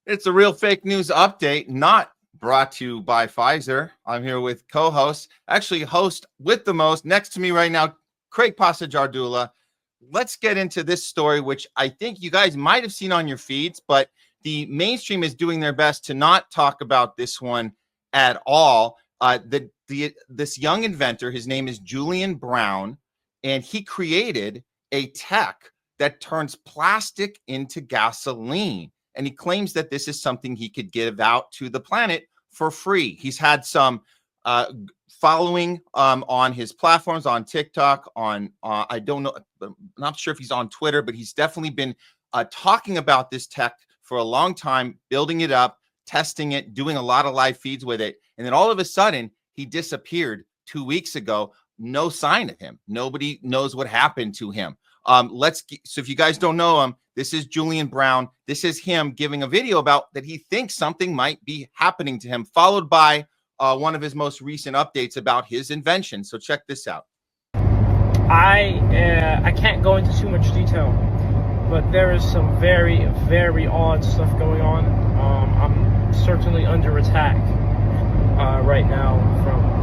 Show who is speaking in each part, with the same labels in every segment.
Speaker 1: It's a real fake news update, not brought to you by Pfizer. I'm here with co-host, actually host with the most, next to me right now, Craig Pasa Jardula. Let's get into this story, which I think you guys might have seen on your feeds, but the mainstream is doing their best to not talk about this one at all. This young inventor, his name is Julian Brown, and he created a tech that turns plastic into gasoline. And he claims that this is something he could give out to the planet for free. He's had some following on his platforms, on TikTok, on I don't know, I'm not sure if he's on Twitter, but he's definitely been talking about this tech for a long time, building it up, testing it, doing a lot of live feeds with it. And then all of a sudden, he disappeared 2 weeks ago. No sign of him. Nobody knows what happened to him. So if you guys don't know him, this is Julian Brown. This is him giving a video about that he thinks something might be happening to him, followed by one of his most recent updates about his invention. So check this out.
Speaker 2: I can't go into too much detail, but there is some very, very odd stuff going on. I'm certainly under attack right now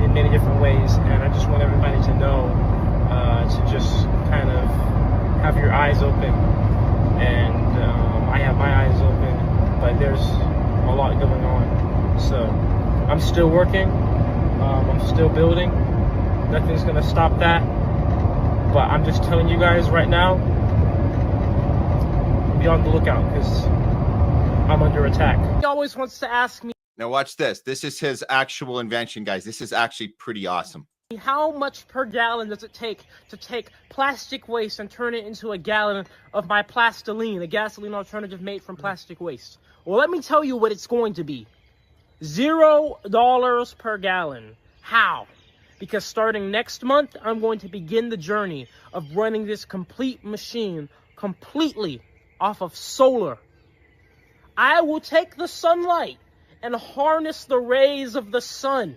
Speaker 2: in many different ways, and I just want everybody to know to just kind of have your eyes open. And I have my eyes open, but there's a lot going on. So I'm still working, I'm still building. Nothing's gonna stop that. But I'm just telling you guys right now, be on the lookout, because I'm under attack. He always wants to ask me.
Speaker 1: Now watch this. This is his actual invention, guys. This is actually pretty awesome.
Speaker 2: How much per gallon does it take to take plastic waste and turn it into a gallon of my Plastoline, a gasoline alternative made from plastic waste? Well, let me tell you what it's going to be. $0 per gallon. How? Because starting next month, I'm going to begin the journey of running this complete machine completely off of solar. I will take the sunlight and harness the rays of the sun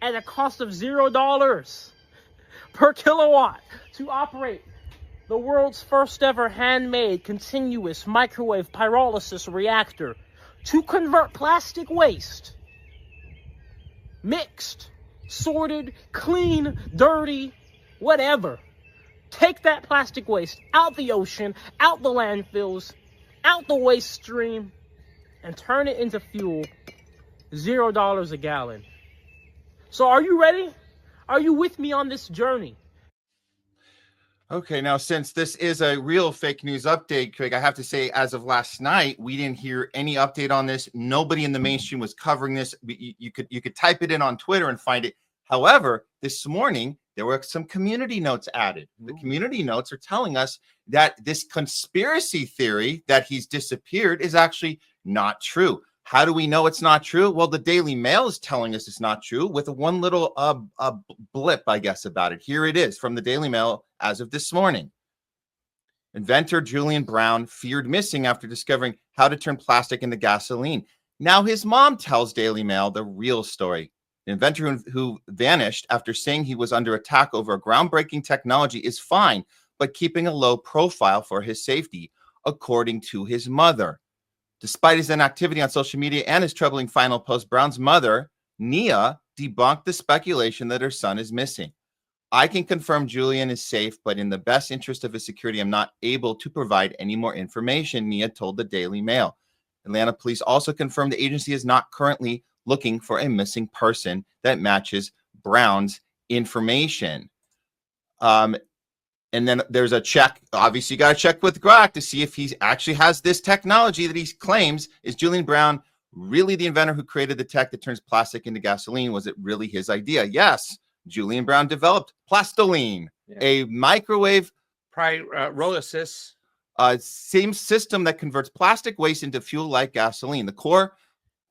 Speaker 2: at a cost of $0 per kilowatt to operate the world's first ever handmade continuous microwave pyrolysis reactor to convert plastic waste, mixed, sorted, clean, dirty, whatever. Take that plastic waste out the ocean, out the landfills, out the waste stream, and turn it into fuel. $0 a gallon. So are you ready? Are you with me on this journey?
Speaker 1: Okay, now since this is a real fake news update, Craig, I have to say, as of last night, we didn't hear any update on this. Nobody in the mainstream was covering this. You could type it in on Twitter and find it. However, this morning, there were some community notes added. The community notes are telling us that this conspiracy theory that he's disappeared is actually not true. How do we know it's not true? Well, the Daily Mail is telling us it's not true with one little blip, I guess, about it. Here it is from the Daily Mail as of this morning. Inventor Julian Brown feared missing after discovering how to turn plastic into gasoline. Now his mom tells Daily Mail the real story. The inventor who vanished after saying he was under attack over a groundbreaking technology is fine, but keeping a low profile for his safety, according to his mother. Despite his inactivity on social media and his troubling final post, Brown's mother, Nia, debunked the speculation that her son is missing. I can confirm Julian is safe, but in the best interest of his security, I'm not able to provide any more information, Nia told the Daily Mail. Atlanta police also confirmed the agency is not currently looking for a missing person that matches Brown's information. And then there's a check. Obviously, you got to check with Grok to see if he actually has this technology that he claims. Is Julian Brown really the inventor who created the tech that turns plastic into gasoline? Was it really his idea? Yes. Julian Brown developed Plastoline, a microwave
Speaker 3: pyrolysis,
Speaker 1: same system that converts plastic waste into fuel like gasoline. The core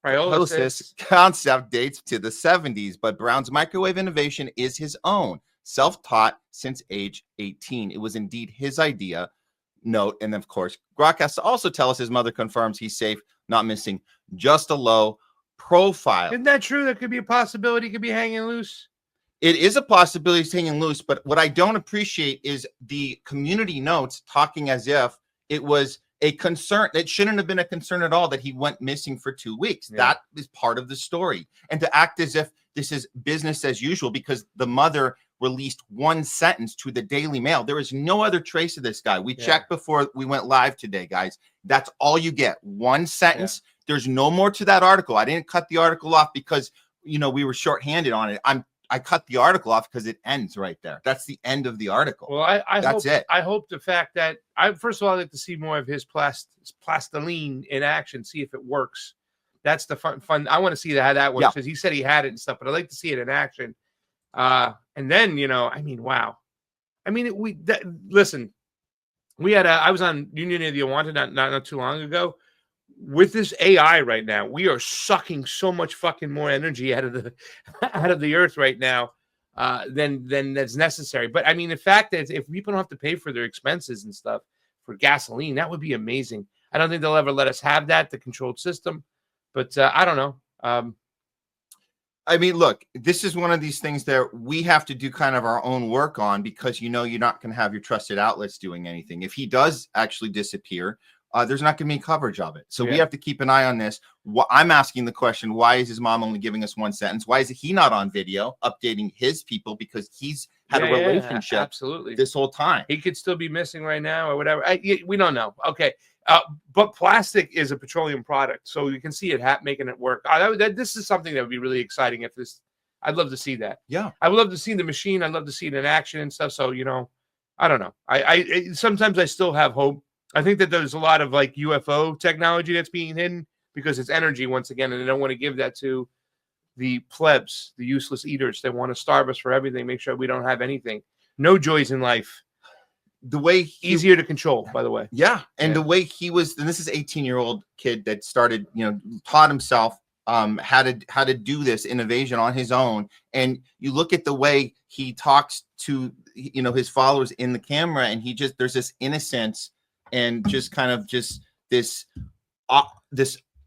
Speaker 1: pyrolysis concept dates to the 70s, but Brown's microwave innovation is his own. Self-taught since age 18. It was indeed his idea. Note, and of course, Grok has to also tell us his mother confirms he's safe, not missing, just a low profile.
Speaker 3: Isn't that true? That could be a possibility. Could be hanging loose.
Speaker 1: It is a possibility it's hanging loose, but what I don't appreciate is the community notes talking as if it was a concern. It shouldn't have been a concern at all that he went missing for 2 weeks.
Speaker 3: Yeah.
Speaker 1: That is part of the story. And to act as if this is business as usual because the mother released one sentence to the Daily Mail. There is no other trace of this guy. We checked before we went live today, guys. That's all you get. One sentence. There's no more to that article. I didn't cut the article off because, you know, we were shorthanded on it. I cut the article off because it ends right there. That's the end of the article.
Speaker 3: Well,
Speaker 1: That's it.
Speaker 3: I hope the fact that first of all, I'd like to see more of his Plastoline in action, see if it works. That's the fun. I want to see how that works because he said he had it and stuff, but I'd like to see it in action. And then, you know, I mean, wow. I mean, listen, I was on Union of the Wanted not too long ago. With this AI right now, we are sucking so much fucking more energy out of the earth right now than that's necessary. But I mean, the fact that if people don't have to pay for their expenses and stuff for gasoline, that would be amazing. I don't think they'll ever let us have that, the controlled system. But I don't know.
Speaker 1: I mean, look, this is one of these things that we have to do kind of our own work on because, you know, you're not going to have your trusted outlets doing anything. If he does actually disappear, there's not going to be coverage of it. So we have to keep an eye on this. I'm asking the question, why is his mom only giving us one sentence? Why is he not on video updating his people? Because he's had a relationship
Speaker 3: absolutely
Speaker 1: this whole time.
Speaker 3: He could still be missing right now or whatever. We don't know. Okay. But plastic is a petroleum product. So you can see it making it work. This is something that would be really exciting I'd love to see that.
Speaker 1: Yeah.
Speaker 3: I would love to see the machine. I'd love to see it in action and stuff. So, you know, I don't know. Sometimes I still have hope. I think that there's a lot of like UFO technology that's being hidden because it's energy once again, and they don't want to give that to the plebs, the useless eaters. They want to starve us for everything, make sure we don't have anything. No joys in life.
Speaker 1: The way
Speaker 3: easier to control, by the way.
Speaker 1: Yeah. And the way he was, and this is 18-year-old kid that started, you know, taught himself how to do this innovation on his own. And you look at the way he talks to, you know, his followers in the camera, and there's this innocence and just kind of just this not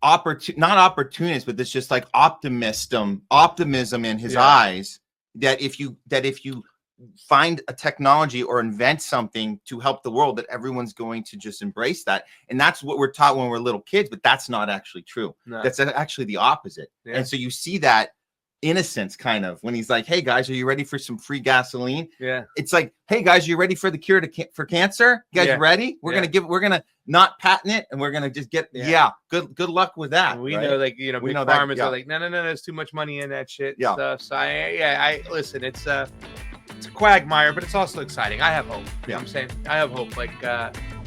Speaker 1: opportunist, but this just like optimism in his eyes that if you find a technology or invent something to help the world, that everyone's going to just embrace that. And that's what we're taught when we're little kids, but that's not actually true. No. That's actually the opposite. Yeah. And so you see that innocence kind of when he's like, hey guys, are you ready for some free gasoline?
Speaker 2: Yeah.
Speaker 1: It's like, hey guys, are you ready for the cure for cancer? You guys ready? We're gonna not patent it, and we're gonna just get good luck with that.
Speaker 3: And we know, like, you know, big farmers are like, no, there's too much money in that shit. Stuff. So I listen, it's a quagmire, but it's also exciting. I have hope. You know what I'm saying? I have hope. Like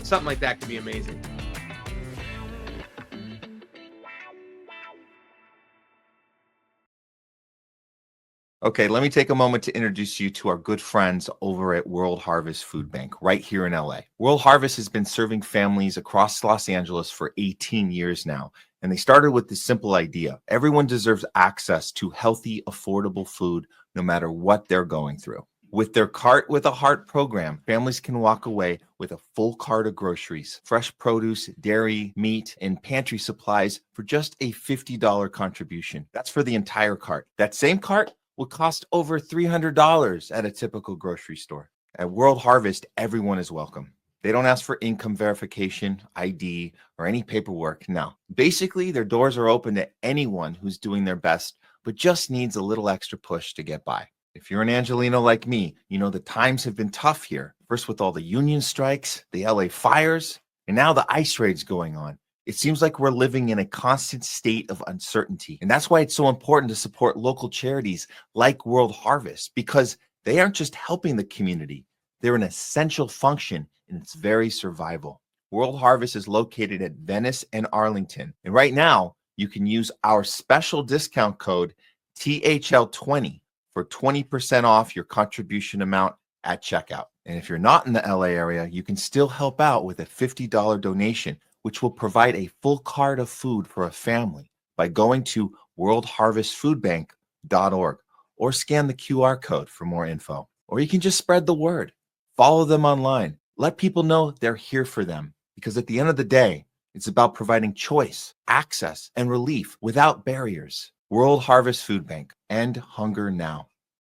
Speaker 3: something like that could be amazing.
Speaker 1: Okay, let me take a moment to introduce you to our good friends over at World Harvest Food Bank right here in LA. World Harvest has been serving families across Los Angeles for 18 years now, and they started with this simple idea. Everyone deserves access to healthy, affordable food no matter what they're going through. With their Cart with a Heart program, families can walk away with a full cart of groceries, fresh produce, dairy, meat, and pantry supplies for just a $50 contribution. That's for the entire cart. That same cart would cost over $300 at a typical grocery store. At World Harvest, everyone is welcome. They don't ask for income verification, ID, or any paperwork. No. Basically, their doors are open to anyone who's doing their best, but just needs a little extra push to get by. If you're an Angelino like me, you know the times have been tough here. First with all the union strikes, the LA fires, and now the ICE raids going on. It seems like we're living in a constant state of uncertainty. And that's why it's so important to support local charities like World Harvest, because they aren't just helping the community. They're an essential function in its very survival. World Harvest is located at Venice and Arlington. And right now, you can use our special discount code THL20 for 20% off your contribution amount at checkout. And if you're not in the LA area, you can still help out with a $50 donation, which will provide a full cart of food for a family by going to worldharvestfoodbank.org or scan the QR code for more info. Or you can just spread the word. Follow them online. Let people know they're here for them, because at the end of the day, It's about providing choice, access, and relief without barriers. World Harvest Food Bank. End hunger now.